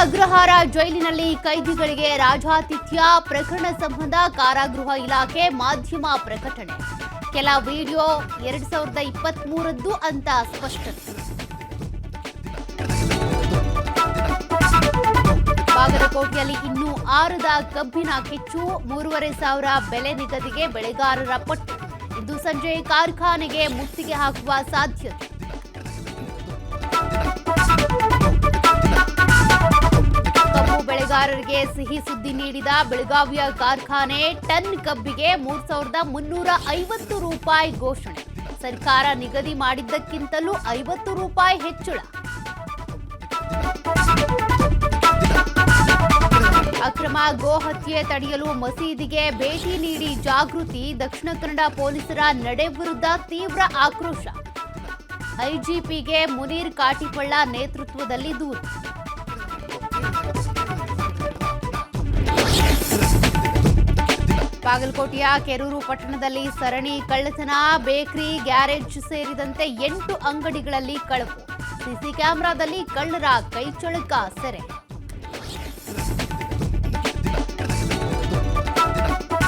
ಅಗ್ರಹಾರ ಜೈಲಿನಲ್ಲಿ ಕೈದಿಗಳಿಗೆ ರಾಜಾತಿಥ್ಯ ಪ್ರಕರಣ ಸಂಬಂಧ ಕಾರಾಗೃಹ ಇಲಾಖೆ ಮಾಧ್ಯಮ ಪ್ರಕಟಣೆ. ಕೆಲ ವಿಡಿಯೋ 2023 ಅಂತ ಸ್ಪಷ್ಟನೆ. ಬಾಗಲಕೋಟೆಯಲ್ಲಿ ಇನ್ನೂ ಆರದ ಕಬ್ಬಿನ ಕಿಚ್ಚು, 3,500 ಬೆಲೆ ನಿಗದಿಗೆ ಬೆಳೆಗಾರರ ಪಟ್ಟು. ಇಂದು ಸಂಜೆ ಕಾರ್ಖಾನೆಗೆ ಮುತ್ತಿಗೆ ಹಾಕುವ ಸಾಧ್ಯತೆ. ಕಬ್ಬು ಬೆಳೆಗಾರರಿಗೆ ಸಿಹಿ ಸುದ್ದಿ ನೀಡಿದ ಬೆಳಗಾವಿಯ ಕಾರ್ಖಾನೆ. ಟನ್ ಕಬ್ಬಿಗೆ 3,350 ರೂಪಾಯಿ ಘೋಷಣೆ. ಸರ್ಕಾರ ನಿಗದಿ ಮಾಡಿದ್ದಕ್ಕಿಂತಲೂ 50 ರೂಪಾಯಿ ಹೆಚ್ಚಳ. ಅಕ್ರಮ ಗೋ ಹತ್ಯೆ ತಡೆಯಲು ಮಸೀದಿಗೆ ಭೇಟಿ ನೀಡಿ ಜಾಗೃತಿ. ದಕ್ಷಿಣ ಕನ್ನಡ ಪೊಲೀಸರ ನಡೆ ವಿರುದ್ಧ ತೀವ್ರ ಆಕ್ರೋಶ. ಐಜಿಪಿಗೆ ಮುನೀರ್ ಕಾಟಿಪಳ್ಳ ನೇತೃತ್ವದಲ್ಲಿ ದೂರು. ಬಾಗಲಕೋಟೆಯ ಕೆರೂರು ಪಟ್ಟಣದಲ್ಲಿ ಸರಣಿ ಕಳ್ಳತನ. ಬೇಕರಿ, ಗ್ಯಾರೇಜ್ ಸೇರಿದಂತೆ 8 ಅಂಗಡಿಗಳಲ್ಲಿ ಕಳವು. ಸಿಸಿ ಕ್ಯಾಮೆರಾದಲ್ಲಿ ಕಳ್ಳರ ಕೈಚಳಕ ಸೆರೆ.